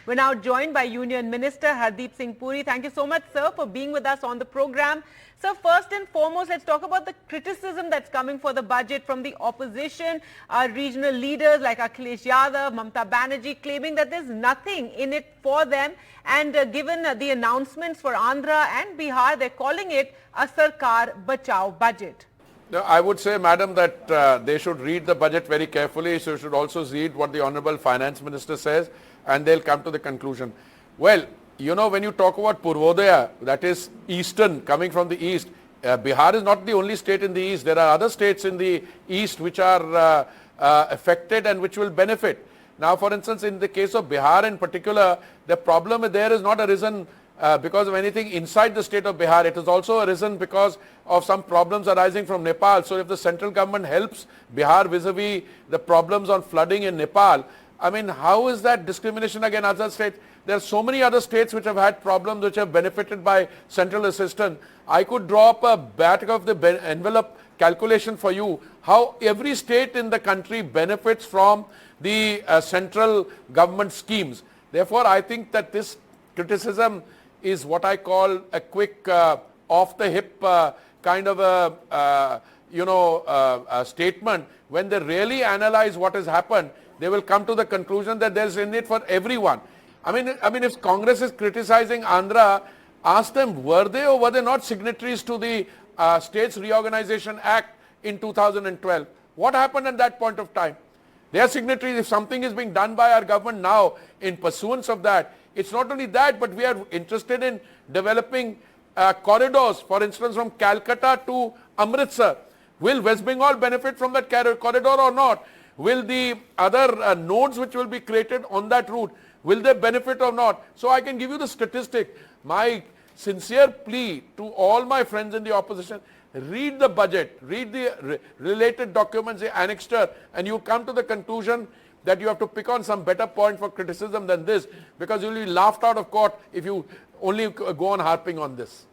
We're now joined by Union Minister Hardeep Singh Puri. Thank you so much, sir, for being with us on the program. So first and foremost, let's talk about the criticism that's coming for the budget from the opposition. Our regional leaders like Akhilesh Yadav, Mamata Banerjee claiming that there's nothing in it for them. And given the announcements for Andhra and Bihar, they're calling it a Sarkar Bachao budget. I would say, madam, that they should read the budget very carefully. So should also read what the Honorable Finance Minister says, and they'll come to the conclusion. Well, you know, when you talk about Purvodaya, that is eastern, coming from the east, Bihar is not the only state in the east. There are other states in the east which are affected and which will benefit. Now, for instance, in the case of Bihar in particular, the problem there is not arisen because of anything inside the state of Bihar. It has also arisen because of some problems arising from Nepal. So if the central government helps Bihar vis-a-vis the problems on flooding in Nepal, I mean, how is that discrimination against other states? There are so many other states which have had problems which have benefited by central assistance. I could draw up a back of the envelope calculation for you how every state in the country benefits from the central government schemes. Therefore, I think that this criticism is what I call a quick off-the-hip kind of a statement. When they really analyze what has happened, they will come to the conclusion that there is in it for everyone. I mean, if Congress is criticizing Andhra, ask them, were they or were they not signatories to the States Reorganization Act in 2012? What happened at that point of time? They are signatories. If something is being done by our government now in pursuance of that, it's not only that, but we are interested in developing corridors, for instance, from Calcutta to Amritsar. Will West Bengal benefit from that corridor or not? Will the other nodes which will be created on that route, will they benefit or not? So I can give you the statistic. My sincere plea to all my friends in the opposition, read the budget, read the related documents, the annexure, and you come to the conclusion that you have to pick on some better point for criticism than this, because you will be laughed out of court if you only go on harping on this.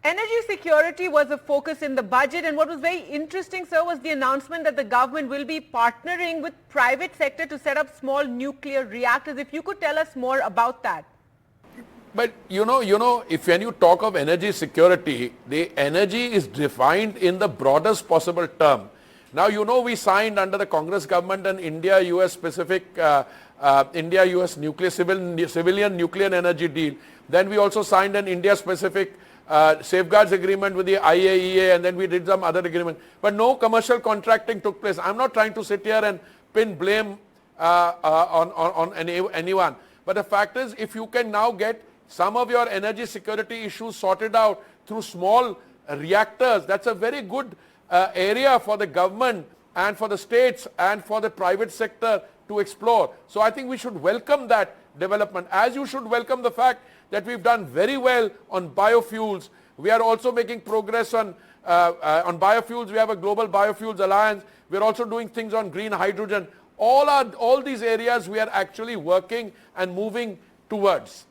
Energy security was a focus in the budget, and what was very interesting, sir, was the announcement that the government will be partnering with private sector to set up small nuclear reactors. If you could tell us more about that. But you know, if when you talk of energy security, the energy is defined in the broadest possible term. Now, you know, we signed under the Congress government an India-US specific, India-US civilian nuclear energy deal. Then we also signed an India-specific safeguards agreement with the IAEA, and then we did some other agreement. But no commercial contracting took place. I'm not trying to sit here and pin blame on anyone. But the fact is, if you can now get some of your energy security issues sorted out through small reactors, that's a very good area for the government and for the states and for the private sector to explore. So I think we should welcome that development, as you should welcome the fact that we've done very well on biofuels. We are also making progress on biofuels. We have a global biofuels alliance. We're also doing things on green hydrogen. All these areas we are actually working and moving towards.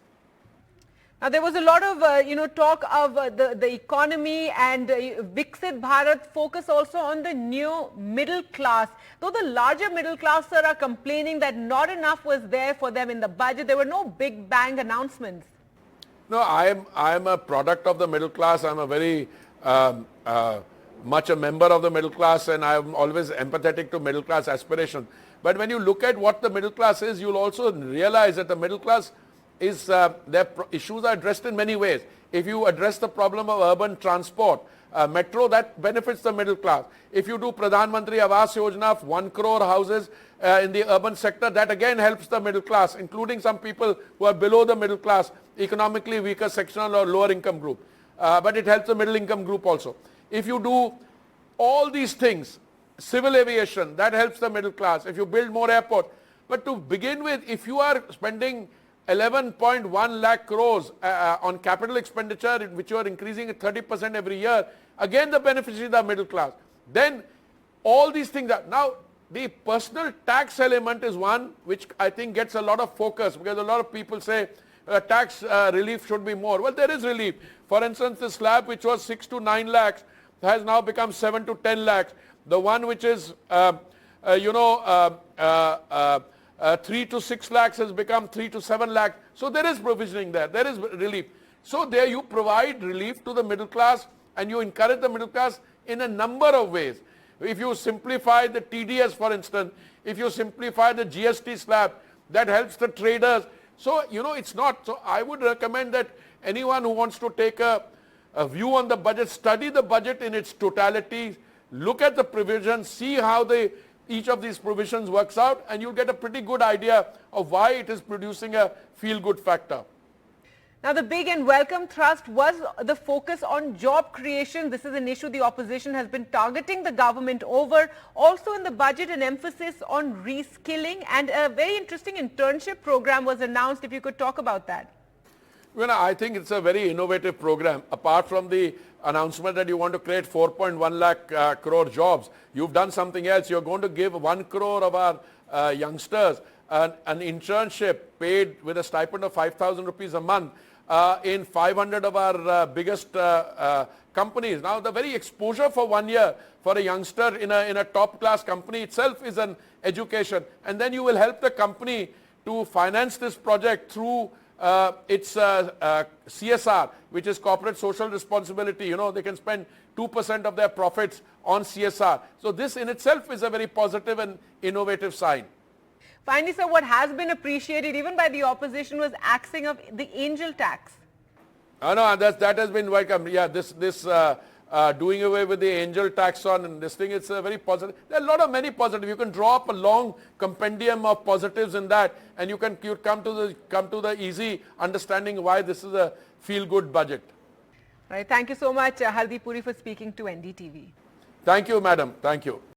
Now, there was a lot of, talk of the economy and Viksit Bharat focus also on the new middle class. Though the larger middle class, sir, are complaining that not enough was there for them in the budget. There were no big bang announcements. No, I am a product of the middle class. I'm a very much a member of the middle class, and I'm always empathetic to middle class aspirations. But when you look at what the middle class is, you'll also realize that the middle class is, their issues are addressed in many ways. If you address the problem of urban transport, metro, that benefits the middle class. If you do Pradhan Mantri Awas Yojana, 1 crore houses in the urban sector, that again helps the middle class, including some people who are below the middle class, economically weaker sectional or lower income group. But it helps the middle income group also. If you do all these things, civil aviation, that helps the middle class. If you build more airport. But to begin with, if you are spending 11.1 lakh crores on capital expenditure, which you are increasing at 30% every year, again the beneficiaries are middle class. Then all these things are, now the personal tax element is one which I think gets a lot of focus, because a lot of people say tax relief should be more. Well, there is relief. For instance, the slab which was 6 to 9 lakhs has now become 7 to 10 lakhs. The one which is, 3 to 6 lakhs has become 3 to 7 lakhs. So there is provisioning there. There is relief. So there you provide relief to the middle class and you encourage the middle class in a number of ways. If you simplify the TDS, for instance, if you simplify the GST slab, that helps the traders. So, it's not. So I would recommend that anyone who wants to take a view on the budget, study the budget in its totality, look at the provisions, see how each of these provisions works out, and you'll get a pretty good idea of why it is producing a feel-good factor. Now, the big and welcome thrust was the focus on job creation. This is an issue the opposition has been targeting the government over. Also in the budget, an emphasis on reskilling, and a very interesting internship program was announced. If you could talk about that. I think it's a very innovative program. Apart from the announcement that you want to create 4.1 lakh crore jobs, you've done something else. You're going to give 1 crore of our youngsters an internship paid with a stipend of 5,000 rupees a month in 500 of our biggest companies. Now, the very exposure for 1 year for a youngster in a top class company itself is an education. And then you will help the company to finance this project through its CSR, which is corporate social responsibility. They can spend 2% of their profits on CSR. So this in itself is a very positive and innovative sign. Finally, sir, what has been appreciated even by the opposition was axing of the angel tax. No, that has been welcome. Yeah, this doing away with the angel tax on this thing, it's a very positive. There are many positives. You can draw up a long compendium of positives in that, and you come to the easy understanding why this is a feel-good budget. Right. Thank you so much, Hardeep Puri, for speaking to NDTV. Thank you, madam. Thank you.